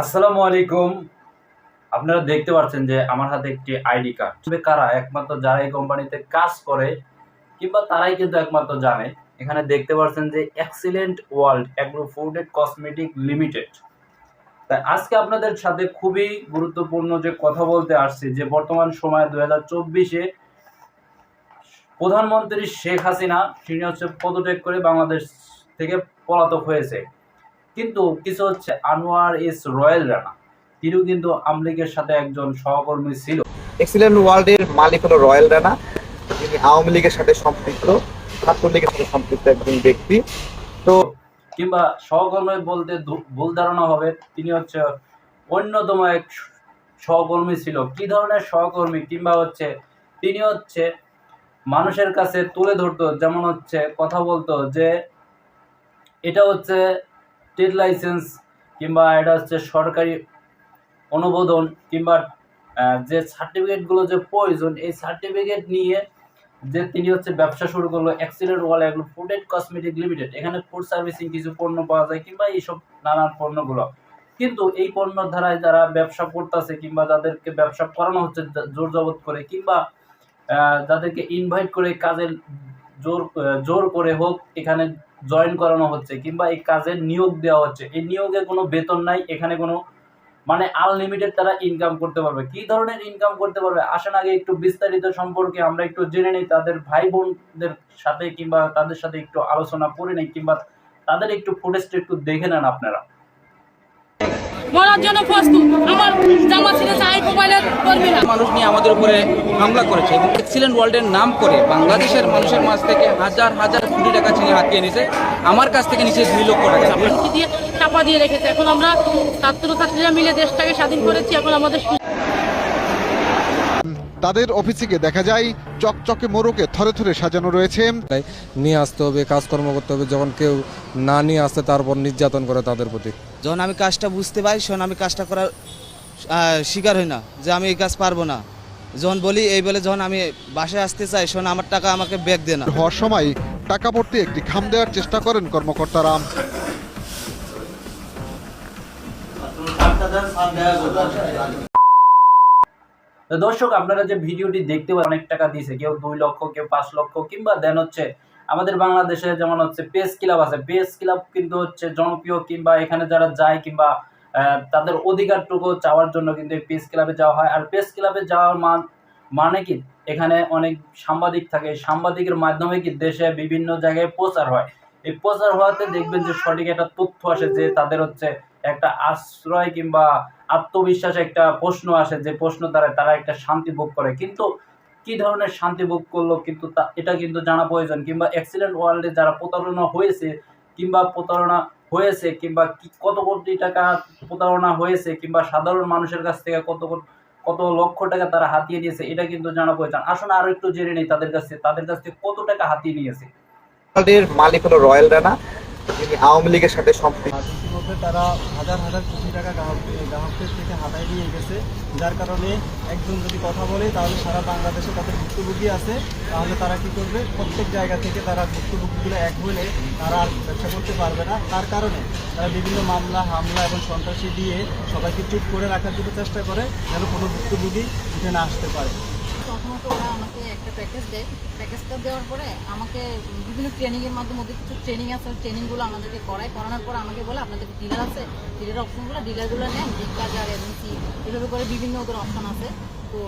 আসসালামু আলাইকুম। আপনারা দেখতে পাচ্ছেন যে আমার হাতে একটি আইডি কার্ড। তবে কারা একমাত্র যারা এই কোম্পানিতে কাজ করে কিংবা তারাই কিন্তু একমাত্র জানে। এখানে দেখতে পাচ্ছেন যে excellent world agro food and cosmetic limited. তাই আজকে আপনাদের সাথে খুবই গুরুত্বপূর্ণ যে কথা বলতে আসছি যে বর্তমান সময়ে 2024-এ প্রধানমন্ত্রী শেখ হাসিনা তিনি হচ্ছে পদত্যাগ করে বাংলাদেশ থেকে পলাতক হয়েছে। কিন্তু কিছু হচ্ছে আনোয়ার এস রয়েল রানা তিনিও কিন্তু আওয়ামী লীগের সাথে একজন সহকর্মী ছিল। এক্সিলেন্ট ওয়ার্ল্ডের মালিক হলো রয়েল রানা। তিনি আওয়ামী লীগের সাথে সম্পৃক্ত, ছাত্রলীগের সাথে সম্পৃক্ত একজন ব্যক্তি। তো কিংবা সহকর্মী বলতে ভুল ধারণা হবে, তিনি হচ্ছে অন্যতম এক সহকর্মী ছিল। কি ধরনের সহকর্মী? কিংবা হচ্ছে তিনি হচ্ছে মানুষের কাছে তুলে ধরতো, যেমন হচ্ছে কথা বলতো যে এটা হচ্ছে ট্রেড লাইসেন্স কিংবা এটা হচ্ছে সরকারি অনুমোদন কিংবা যে সার্টিফিকেটগুলো যে প্রয়োজন, এই সার্টিফিকেট নিয়ে যে তিনি হচ্ছে ব্যবসা শুরু করলো excellent world agro food and cosmetic limited. এখানে ফুড সার্ভিসিং কিছু পণ্য পাওয়া যায় কিংবা এইসব নানান পণ্যগুলো। কিন্তু এই পণ্য ধারায় যারা ব্যবসা করতেছে কিংবা যাদেরকে ব্যবসা করানো হচ্ছে জোর জবত করে কিংবা যাদেরকে ইনভাইট করে কাজের জোর করে হোক এখানে জয়েন করানো হচ্ছে কিংবা এই কাজের নিয়োগ দেওয়া হচ্ছে, এই নিয়োগে কোনো বেতন নাই, এখানে কোনো মানে আনলিমিটেড তারা ইনকাম করতে পারবে। কি ধরনের ইনকাম করতে পারবে? আসেন আগে একটু বিস্তারিত সম্পর্কে আমরা একটু জেনে নেই, তাদের ভাই বোনদের সাথে কিংবা তাদের সাথে একটু আলোচনা করে নেই কিংবা তাদের একটু ফুটেজটা একটু দেখে নেন আপনারা। মরার জন্য প্রস্তুত। আমার জামা ছিঁড়ে চাই মোবাইলের কর্মীরা মানুষ নিয়ে আমাদের উপরে হামলা করেছে এবং এক্সিলেন্ট ওয়ার্ল্ডের নাম করে বাংলাদেশের মানুষের মাঝ থেকে হাজার হাজার কোটি টাকা চিনি হাতিয়ে নিয়েছে। আমার কাছ থেকে নিচে 2 লক্ষ টাকা দিয়ে চাপা দিয়ে রেখেছে। এখন আমরা ছাত্রছাত্রীরা মিলে দেশটাকে স্বাধীন করেছি। এখন আমাদের তাদের অফিসে গিয়ে দেখা যায় চকচকে মোড়কে থরে থরে সাজানো রয়েছে। নিয়ে আসতে হবে, কাজকর্ম করতে হবে। যখন কেউ না নিয়ে আসতে তারপর নির্যাতন করে তাদের প্রতি। যখন আমি কাজটা বুঝতে পারি তখন আমি কাজটা করার শিকার হই না যে আমি এই কাজ পারবো না। যখন বলি এই বলে যখন আমি বাসায় আসতে চাই শোন আমার টাকা আমাকে ব্যাক দে না। হওয়ার সময় টাকা ভর্তি একটি খাম দেওয়ার চেষ্টা করেন কর্মকর্তারা। দর্শক, আপনারা যে ভিডিওটি দেখতে পারেন, অনেক টাকা দিয়েছে, কেউ 2 লক্ষ, কেউ 5 লক্ষ কিংবা দেন হচ্ছে আমাদের বাংলাদেশে যেমন হচ্ছে পেস ক্লাব আছে। পেস ক্লাব কিন্তু হচ্ছে জনপ্রিয় কিংবা এখানে যারা যায় কিংবা তাদের অধিকারটুকু চাওয়ার জন্য কিন্তু এই পেস ক্লাবে যাওয়া হয়। আর পেস ক্লাবে যাওয়ার মানে কি, এখানে অনেক সাংবাদিক থাকে, সাংবাদিকের মাধ্যমে কি দেশে বিভিন্ন জায়গায় প্রচার হয়। এই প্রচার হওয়াতে দেখবেন যে সঠিক একটা তথ্য আসে, যে তাদের হচ্ছে একটা আশ্রয় কিংবা আত্মবিশ্বাসে একটা প্রশ্ন আসে, যে প্রশ্ন দ্বারা তারা একটা শান্তি ভোগ করে। কিন্তু কি ধরনের শান্তি ভোগ করলো কিন্তু এটা কিন্তু জানা প্রয়োজন। কিংবা এক্সিলেন্ট ওয়ার্ল্ডে যারা প্রতারণা হয়েছে কিংবা কত কোটি টাকা প্রতারণা হয়েছে কিংবা সাধারণ মানুষের কাছ থেকে কত লক্ষ টাকা তারা হাতিয়ে নিয়েছে, এটা কিন্তু জানা প্রয়োজন। আসুন আরো একটু জেনে নেই তাদের কাছ থেকে কত টাকা হাতিয়ে নিয়েছে। ওয়ার্ল্ডের মালিক হলো রয়েল রানা। তিনি আওয়ামী লীগের সাথে সম্পৃক্ত। ইতিমধ্যে তারা হাজার হাজার কোটি টাকা গ্রাহকদের থেকে হাতায় দিয়ে গেছে, যার কারণে একজন যদি কথা বলে তাহলে সারা বাংলাদেশে তাদের ভুক্তভোগী আছে, তাহলে তারা কি করবে, প্রত্যেক জায়গা থেকে তারা ভুক্তভোগীগুলো এক হলে তারা আর ব্যবসা করতে পারবে না। তার কারণে তারা বিভিন্ন মামলা হামলা এবং সন্ত্রাসী দিয়ে সবাইকে চুপ করে রাখার জন্য চেষ্টা করে, যেন কোনো ভুক্তভোগী উঠে না আসতে পারে। প্রথমত ওরা আমাকে একটা প্যাকেজ দেয়। প্যাকেজটা দেওয়ার পরে আমাকে বিভিন্ন ট্রেনিংয়ের মাধ্যমে, ওদের কিছু ট্রেনিং আছে, ট্রেনিংগুলো আমাদেরকে করানোর পর আমাকে বলে আপনাদের ডিলার আছে, ডিলার অপশনগুলো ডিলারগুলো নেন, বিকাশ আর এজেন্সি এভাবে করে বিভিন্ন ওদের অপশন আছে। তো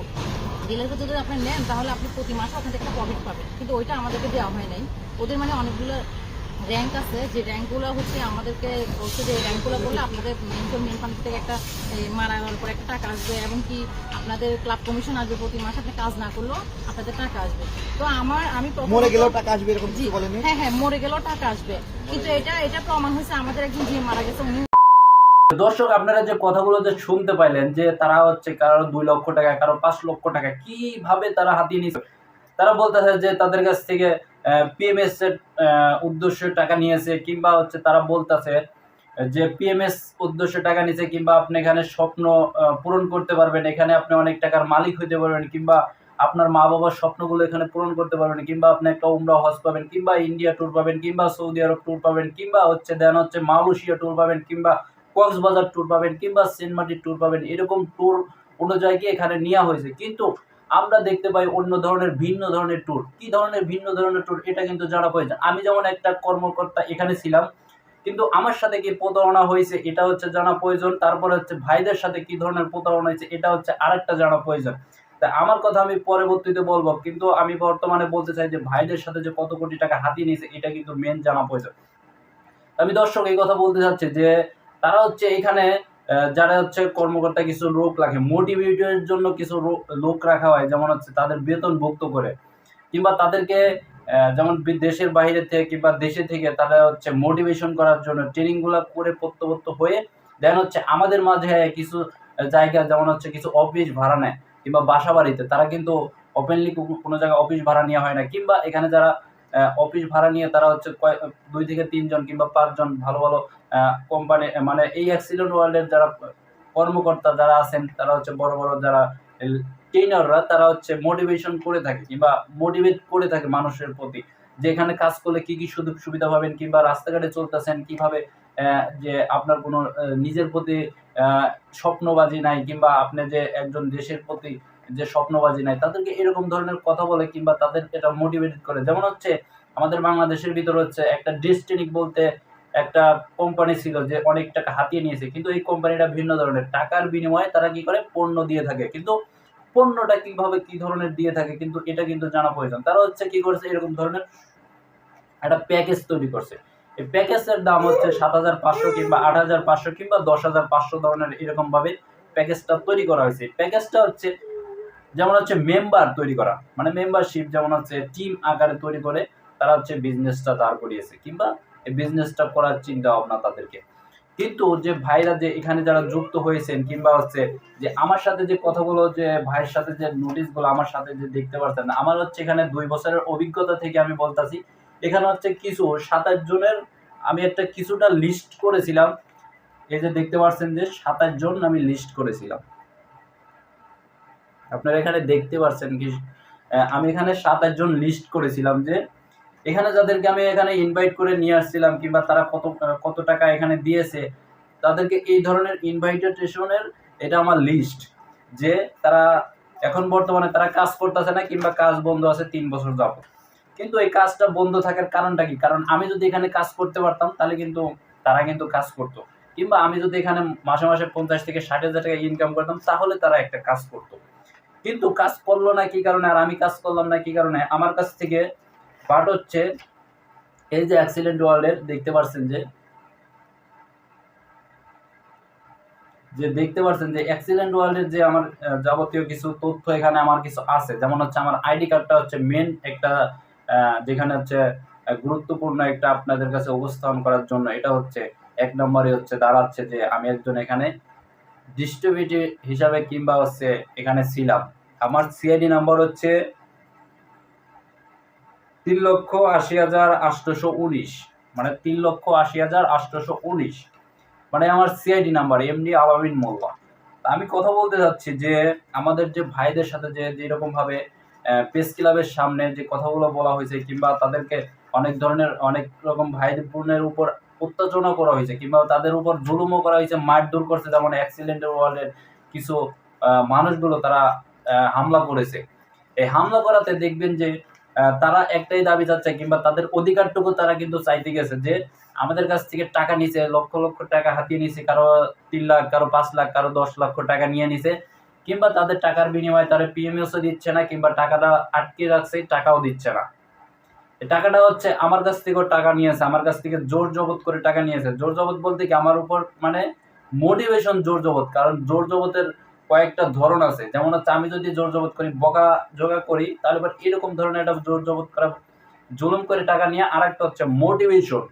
ডিলারকে যদি আপনি নেন তাহলে আপনি প্রতি মাসে আপনাদের একটা প্রফিট পাবেন, কিন্তু ওইটা আমাদেরকে দেওয়া হয় নাই। ওদের মানে অনেকগুলো র্যাঙ্ক আছে, যে র্যাঙ্কগুলো হচ্ছে আমাদেরকে বলছে যে র্যাঙ্কগুলো বললে আপনাদের মেন ফান্ড থেকে একটা মারানোর পর একটা টাকা আসবে এবং কি আপনাদের ক্লাব কমিশন আসবে প্রতি মাসে, আপনি কাজ না করলেও আপনাদের টাকা আসবে। তো আমি মরে গেলেও টাকা আসবে এরকম কিছু বলেনি? হ্যাঁ, মরে গেলেও টাকা আসবে, কিন্তু এটা প্রমাণ হয়েছে আমাদের একজন যে মারা গেছে উনি। দর্শক, আপনারা যে কথাগুলো যে শুনতে পাইলেন যে তারা হচ্ছে কারো 2 লক্ষ টাকা, কারো 5 লক্ষ টাকা কিভাবে তারা হাতিয়ে নিয়েছে। তারা বলতেছে যে তাদের কাছ থেকে পিএমএস এর উদ্দেশ্যে টাকা নিয়েছে কিংবা হচ্ছে তারা বলতেছে যে পিএমএস উদ্দেশ্যে টাকা নিয়েছে কিংবা আপনি এখানে স্বপ্ন পূরণ করতে পারবেন, এখানে আপনি অনেক টাকার মালিক হইতে পারবেন কিংবা আপনার মা বাবার স্বপ্নগুলো এখানে পূরণ করতে পারবেন কিংবা আপনি একটা উমরা হজ পাবেন কিংবা ইন্ডিয়া ট্যুর পাবেন কিংবা সৌদি আরব ট্যুর পাবেন কিংবা হচ্ছে মালয়েশিয়া ট্যুর পাবেন কিংবা কক্সবাজার ট্যুর পাবেন কিংবা সেন্টমার্টিন ট্যুর পাবেন, এরকম ট্যুর অনুযায়ী এখানে নেওয়া হয়েছে। কিন্তু আমরা দেখতে পাই অন্য ধরনের ভিন্ন ধরনের ট্যুর। কি ধরনের ভিন্ন ধরনের ট্যুর এটা কিন্তু জানা প্রয়োজন। আমি যেমন একটা কর্মকর্তা এখানে ছিলাম, কিন্তু আমার সাথে কি প্রতারণা হয়েছে এটা হচ্ছে জানা প্রয়োজন। তারপরে হচ্ছে ভাইদের সাথে কি ধরনের প্রতারণা হয়েছে এটা হচ্ছে আরেকটা জানা প্রয়োজন। তা আমার কথা আমি পরবর্তীতে বলবো, কিন্তু আমি বর্তমানে বলতে চাই যে ভাইদের সাথে যে কত কোটি টাকা হাতিয়ে নিয়েছে এটা কিন্তু মেন জানা প্রয়োজন। আমি দর্শক এই কথা বলতে চাচ্ছি যে তারা হচ্ছে এখানে যারা হচ্ছে কর্মকর্তা কিছু লোক রাখে, মোটিভেটের জন্য কিছু লোক রাখা হয়, যেমন হচ্ছে তাদের বেতনভুক্ত করে কিংবা তাদেরকে যেমন দেশের বাইরে থেকে কিংবা দেশে থেকে তারা হচ্ছে মোটিভেশন করার জন্য ট্রেনিংগুলো করে প্রত্যবর্ত হয়ে দেন হচ্ছে আমাদের মাঝে কিছু জায়গা যেমন হচ্ছে কিছু অফিস ভাড়া নেয় কিংবা বাসা বাড়িতে তারা কিন্তু ওপেনলি কোনো জায়গায় অফিস ভাড়া নেওয়া হয় না, কিংবা এখানে যারা অফিস ভাড়া নিয়ে তারা হচ্ছে 2 থেকে 3 জন কিংবা 5 জন ভালো ভালো কোম্পানি মানে এই অ্যাক্সিডেন্ট ওয়ার্ল্ডের যারা কর্মকর্তা যারা আছেন তারা হচ্ছে বড় বড় যারা ট্রেনাররা তারা হচ্ছে মোটিভেশন করে থাকে কিংবা মোটিভেট করে থাকে মানুষের প্রতি, যে এখানে কাজ করলে কি কি সুযোগ সুবিধা পাবেন কিংবা রাস্তাঘাটে চলতেছেন কিভাবে, যে আপনার কোনো নিজের প্রতি স্বপ্নবাজি নাই কিংবা আপনি যে একজন দেশের প্রতি যে স্বপ্নবাজি নাই, তাদেরকে এরকম ধরনের কথা বলে কিংবা তাদের এটা মোটিভেট করে। যেমন হচ্ছে আমাদের বাংলাদেশের ভিতর হচ্ছে একটা ডেস্টিনিক বলতে একটা কোম্পানি ছিল যে অনেক টাকা হাতিয়ে নিয়েছে, কিন্তু এই কোম্পানিটা ভিন্ন ধরনের টাকার বিনিময়ে তারা কি করে পণ্য দিয়ে থাকে, কিন্তু পণ্যটা কিভাবে কি ধরনের দিয়ে থাকে কিন্তু এটা কিন্তু জানা প্রয়োজন। তারা হচ্ছে কি করছে এরকম ধরনের একটা প্যাকেজ তৈরি করছে। এই প্যাকেজের দাম হচ্ছে 7,500 কিংবা 8,500 কিংবা 10,500 ধরনের এরকম ভাবে প্যাকেজটা তৈরি করা হয়েছে। প্যাকেজটা হচ্ছে যেমন হচ্ছে মেম্বার তৈরি করা, মানে মেম্বারশিপ যেমন হচ্ছে টিম আকারে তৈরি করে তারা হচ্ছে বিজনেসটা দাঁড় করিয়েছে কিংবা এই বিজনেসটা করার চিন্তা ভাবনা তাদেরকে। কিন্তু যে ভাইরা যে এখানে যারা যুক্ত হয়েছেন কিংবা হচ্ছে যে আমার সাথে যে কথাগুলো যে ভাইয়ের সাথে যে নোটিশগুলো আমার সাথে যে দেখতে পারছেন, আমার হচ্ছে এখানে 2 বছরের অভিজ্ঞতা থেকে আমি বলতাছি, এখানে হচ্ছে কিছু 27 জনের আমি একটা কিছুটা লিস্ট করেছিলাম। এই যে দেখতে পাচ্ছেন যে 27 জন আমি লিস্ট করেছিলাম, আপনারা এখানে দেখতে পাচ্ছেন কি আমি এখানে 27 জন লিস্ট করেছিলাম, যে এখানে যাদেরকে আমি এখানে ইনভাইট করে নিয়ে আসছিলাম কিংবা তারা কত টাকা এখানে দিয়েছে তাদেরকে এই ধরনের ইনভাইটেশনের এটা আমার লিস্ট, যে তারা এখন বর্তমানে তারা কাজ করতেছে না কিংবা কাজ বন্ধ আছে 3 বছর যাবত। কিন্তু এই কাজটা বন্ধ থাকার কারণটা কি? কারণ আমি যদি এখানে কাজ করতে পারতাম তাহলে কিন্তু তারা কিন্তু কাজ করতো, কিংবা আমি যদি এখানে মাসে মাসে 50 থেকে 60,000 টাকা ইনকাম করতাম তাহলে তারা একটা কাজ করতো। কিন্তু কাজ করলো না কি কারণে, আর আমি কাজ করলাম না কি কারণে? আমার কাছ থেকে বাট হচ্ছে এই যে অ্যাক্সিডেন্ট ওয়ার্ল্ডের দেখতে পাচ্ছেন যে দেখতে পাচ্ছেন যে অ্যাক্সিডেন্ট ওয়ার্ল্ডের যে আমার যাবতীয় কিছু তথ্য এখানে আমার কিছু আছে, যেমন হচ্ছে আমার আইডি কার্ডটা হচ্ছে মেন একটা যেখানে হচ্ছে গুরুত্বপূর্ণ একটা আপনাদের কাছে উপস্থাপন করার জন্য, এটা হচ্ছে 1 নম্বরে হচ্ছে দাঁড়াচ্ছে যে আমি একজন এখানে ডিস্ট্রিবিউটর হিসাবে কিংবা হচ্ছে এখানে ছিলাম। আমার সিআইডি নাম্বার হচ্ছে 3,80,819, মানে 3,80,819 মানে আমার সিআইডি নাম্বার এমডি আলামিন মোল্লা। আমি কথা বলতে চাচ্ছি যে আমাদের যে ভাইদের সাথে যে যেরকম ভাবে প্রেস ক্লাবের সামনে যে কথাগুলো বলা হয়েছে কিংবা তাদেরকে অনেক রকম ভাইদের উপর অত্যাচারও করা হয়েছে কিংবা তাদের উপর জুলুমও করা হয়েছে, মারধর করছে, যেমন অ্যাক্সিডেন্টের ওয়ার্ল্ডের কিছু মানুষগুলো তারা হামলা করেছে। এই হামলা করাতে দেখবেন যে তারা একটাই দাবি চাচ্ছে কিংবা তাদের অধিকারটুকু তারা কিন্তু চাইতে গেছে, যে আমাদের কাছ থেকে টাকা নিছে, লক্ষ লক্ষ টাকা হাতিয়ে নিছে, কারো 3 লাখ, কারো 5 লাখ, কারো 10 লক্ষ টাকা নিয়ে নিছে, কিংবা তাদের টাকার বিনিময়ে তারা পিএমএসও দিচ্ছে না কিংবা টাকাটা আটকে রাখছে, টাকাও দিচ্ছে না। এই টাকাটা হচ্ছে আমার কাছ থেকেও টাকা নিয়েছে, আমার কাছ থেকে জোর জবত করে টাকা নিয়েছে। জোর জবত বলতে কি আমার উপর মানে মোটিভেশন জোর জবত, কারণ জোর জবতের কয়েকটা ধরন আছে, যেমন হচ্ছে আমি যদি জোর জবত করি বকা জোগা করি তাহলে এরকম ধরনের একটা জোর জবত করা জুলুম করে টাকা নিয়ে, আর একটা হচ্ছে মোটিভেশন,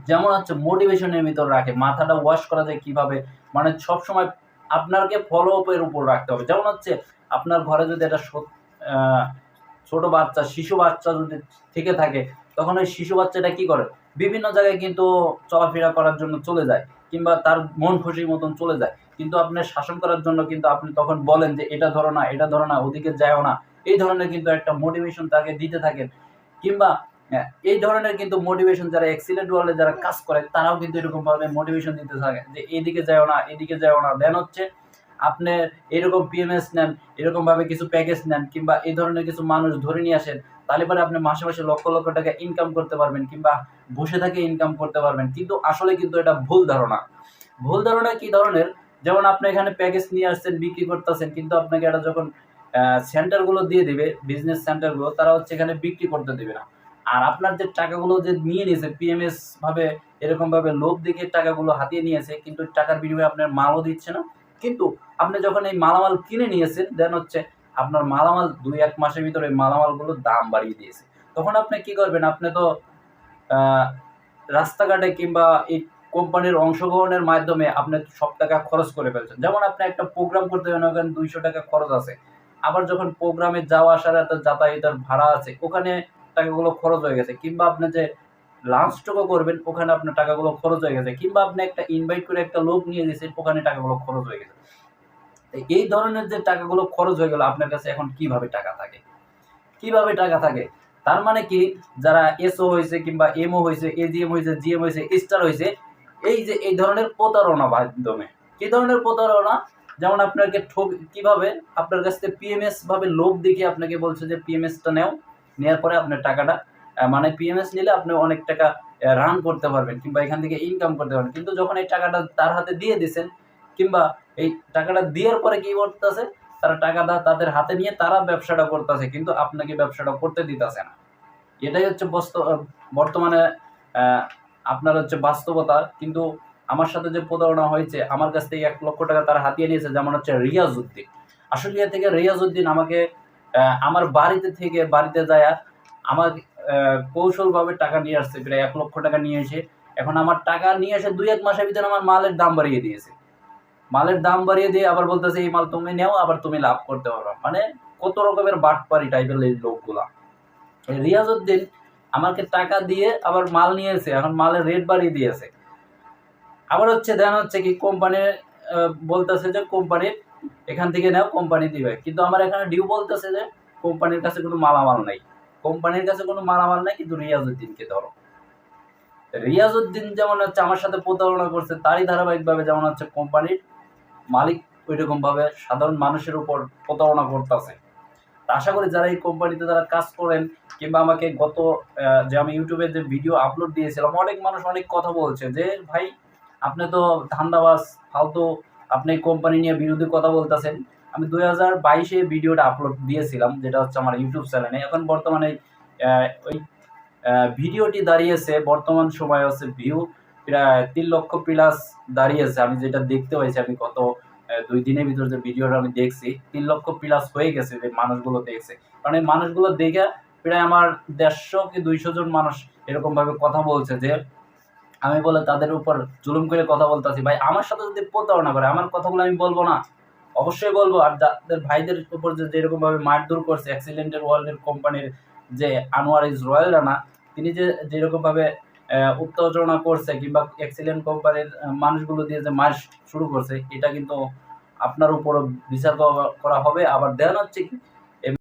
যেমন হচ্ছে মোটিভেশনের ভিতর রাখে মাথাটা ওয়াশ করা যায় কিভাবে, মানে সবসময় আপনাকে ফলো আপের উপর রাখতে হবে। যেমন হচ্ছে আপনার ঘরে যদি একটা ছোট বাচ্চা শিশু বাচ্চা যদি থেকে থাকে তখন ওই শিশু বাচ্চাটা কি করে বিভিন্ন জায়গায় কিন্তু চলাফেরা করার জন্য চলে যায় কিংবা তার মন খুশির মতন চলে যায়, কিন্তু আপনার শাসন করার জন্য কিন্তু আপনি তখন বলেন যে এটা ধরো না, ওদিকে যাও না, এই ধরনের কিন্তু একটা মোটিভেশন তাকে দিতে থাকেন। কিংবা এই ধরনের কিন্তু মোটিভেশন যারা এক্সিলেন্ট ওয়ার্ল্ডে যারা কাজ করে তারাও কিন্তু এরকম ভাবে মোটিভেশন দিতে থাকে যে এদিকে যাও না, এদিকে যাও না। দেন হচ্ছে আপনি এরকম পিএমএস নেন, এরকম ভাবে কিছু প্যাকেজ নেন, কিংবা এই ধরনের কিছু মানুষ ধরে নিয়ে আসেন, তাহলে পরে আপনি মাসে মাসে লক্ষ লক্ষ টাকা ইনকাম করতে পারবেন, কিংবা বসে থেকে ইনকাম করতে পারবেন। কিন্তু আসলে কিন্তু এটা ভুল ধারণা। ভুল ধারণা কি ধরনের, যেমন আপনি এখানে প্যাকেজ নিয়ে আসছেন, বিক্রি করতেছেন, কিন্তু আপনাকে এটা যখন সেন্টারগুলো দিয়ে দিবে, বিজনেস সেন্টারগুলো, তারা হচ্ছে এখানে বিক্রি করতে দেবে না। আর আপনার যে টাকাগুলো যে নিয়ে নিয়েছে পিএমএস ভাবে, এরকম ভাবে লোভ দেখে টাকাগুলো হাতিয়ে নিয়েছে, কিন্তু টাকার বিনিময়ে আপনার মালও দিচ্ছে না। কিন্তু আপনি যখন এই মালামাল কিনে নিয়েছেন, দেন হচ্ছে আপনার মালামাল 2-1 মাসের ভিতরে মালামালগুলোর দাম বাড়িয়ে দিয়েছে। তখন আপনি কি করবেন? আপনি তো রাস্তাঘাটে কিংবা এই কোম্পানির অংশগ্রহণের মাধ্যমে আপনি সব টাকা খরচ করে ফেলছেন। যেমন আপনি একটা প্রোগ্রাম করতে যাবেন, ওখানে 200 টাকা খরচ আছে। আবার যখন প্রোগ্রামে যাওয়া আসার এত যাতায়াতের ভাড়া আছে, ওখানে টাকাগুলো খরচ হয়ে গেছে। কিংবা আপনি যে লাঞ্চটুকু করবেন, ওখানে আপনার টাকাগুলো খরচ হয়ে গেছে। কিংবা আপনি একটা ইনভাইট করে একটা লোক নিয়ে গেছেন, ওখানে টাকাগুলো খরচ হয়ে গেছে। এই ধরনের যে টাকাগুলো খরচ হয়ে গেল, আপনার কাছে এখন কিভাবে টাকা থাকে? কিভাবে টাকা থাকে? তার মানে কি, যারা এসও হয়েছে, কিংবা এমও হয়েছে, এজিএম হয়েছে, জিএম হয়েছে, স্টার হয়েছে, এই যে এই ধরনের প্রতারণা মাধ্যমে, কি ধরনের প্রতারণা? যেমন আপনাকে কিভাবে আপনার কাছ থেকে পিএমএস ভাবে লোভ দেখিয়ে আপনাকে বলছে যে পিএমএসটা নেও, নেওয়ার পরে আপনার টাকাটা মানে পিএমএস নিলে আপনি অনেক টাকা রান করতে পারবেন, কিংবা এখান থেকে ইনকাম করতে পারবেন। কিন্তু যখন এই টাকাটা তার হাতে দিয়ে দিয়েছেন, কিংবা এই টাকাটা দেওয়ার পরে কি করতেছে, তারা টাকাটা তাদের হাতে নিয়ে তারা ব্যবসাটা করতেছে, কিন্তু আপনাকে ব্যবসাটা করতে দিতেছে না। এটাই হচ্ছে বর্তমানে আপনার হচ্ছে বাস্তবতা। কিন্তু আমার সাথে যে প্রতারণা হয়েছে, আমার কাছ থেকে 1 লক্ষ টাকা তারা হাতিয়ে নিয়েছে, যেমন হচ্ছে রিয়াজউদ্দিন। আশুলিয়া থেকে রিয়াজউদ্দিন আমাকে আমার বাড়িতে যায় আমার কৌশলভাবে টাকা নিয়ে আসছে, প্রায় 1 লক্ষ টাকা নিয়ে এসে এখন আমার টাকা নিয়ে এসে 2-1 মাসের ভিতরে আমার মালের দাম বাড়িয়ে দিয়েছে। মালের দাম বাড়িয়ে দিয়ে আবার বলতেছে এই মাল তুমি নেও, আবার তুমি লাভ করতে পারো। মানে কত রকমের বাটপারি টাইপের এই লোকগুলা। রিয়াজউদ্দিন আমাকে টাকা দিয়ে আবার মাল নিয়েছে, এখন মালের রেট বাড়িয়ে দিয়েছে। আবার হচ্ছে দেন হচ্ছে কি, কোম্পানির বলতেছে যে কোম্পানির এখান থেকে নাও, কোম্পানি দিবে। কিন্তু আমার এখানে ডিউ বলতেছে যে কোম্পানির কাছে কোনো মালামাল নাই। কোম্পানির কাছে কোনো মালামাল নাই, কিন্তু রিয়াজউদ্দিনকে ধরো। রিয়াজউদ্দিন যেমন হচ্ছে আমার সাথে প্রতারণা করছে, তারই ধারাবাহিকভাবে যেমন হচ্ছে কোম্পানির মালিক ওইরকম ভাবে সাধারণ মানুষের উপর প্রতারণা করতেছে। আশা করি যারা এই কোম্পানিতে যারা কাজ করেন, কিংবা আমাকে গত যে আমি ইউটিউবে যে ভিডিও আপলোড দিয়েছিলাম, অনেক মানুষ অনেক কথা বলছে যে ভাই আপনি তো ধান্দাবাজ, ফালতু, আপনি কোম্পানি নিয়ে বিরোধী কথা বলতেছেন। আমি 2022-এ ভিডিওটা আপলোড দিয়েছিলাম, যেটা হচ্ছে আমার ইউটিউব চ্যানেলে। এখন বর্তমানে ওই ভিডিওটি দাঁড়িয়েছে, বর্তমান সময় হচ্ছে ভিউ প্রায় 3 লক্ষ প্লাস দাঁড়িয়েছে। আমি যেটা দেখতে পাইছি, আমি গত 2 দিনের ভিতর যে ভিডিওটা আমি দেখছি, 3 লক্ষ প্লাস হয়ে গেছে যে মানুষগুলো দেখছে। কারণ এই মানুষগুলো দেখে প্রায় আমার 150 কি 200 জন মানুষ এরকম ভাবে কথা বলছে যে আমি বলে তাদের উপর জুলুম করে কথা বলতেছি। ভাই আমার সাথে যদি প্রতারণা করে, আমার কথাগুলো আমি বলবো না? অবশ্যই বলবো। আর যাদের ভাইদের উপর যে যেরকম ভাবে মারধর করছে এক্সিলেন্টের ওয়ার্ল্ডের কোম্পানির যে আনোয়ার ইজ রয়্যাল রানা, তিনি যে যেরকম ভাবে উত্তেজনা করছে, কিংবা এক্সিলেন্ট কোম্পানির মানুষগুলো দিয়ে যে মার শুরু করছে, এটা কিন্তু আপনার উপরও বিচার করা হবে। আবার দেন হচ্ছে কি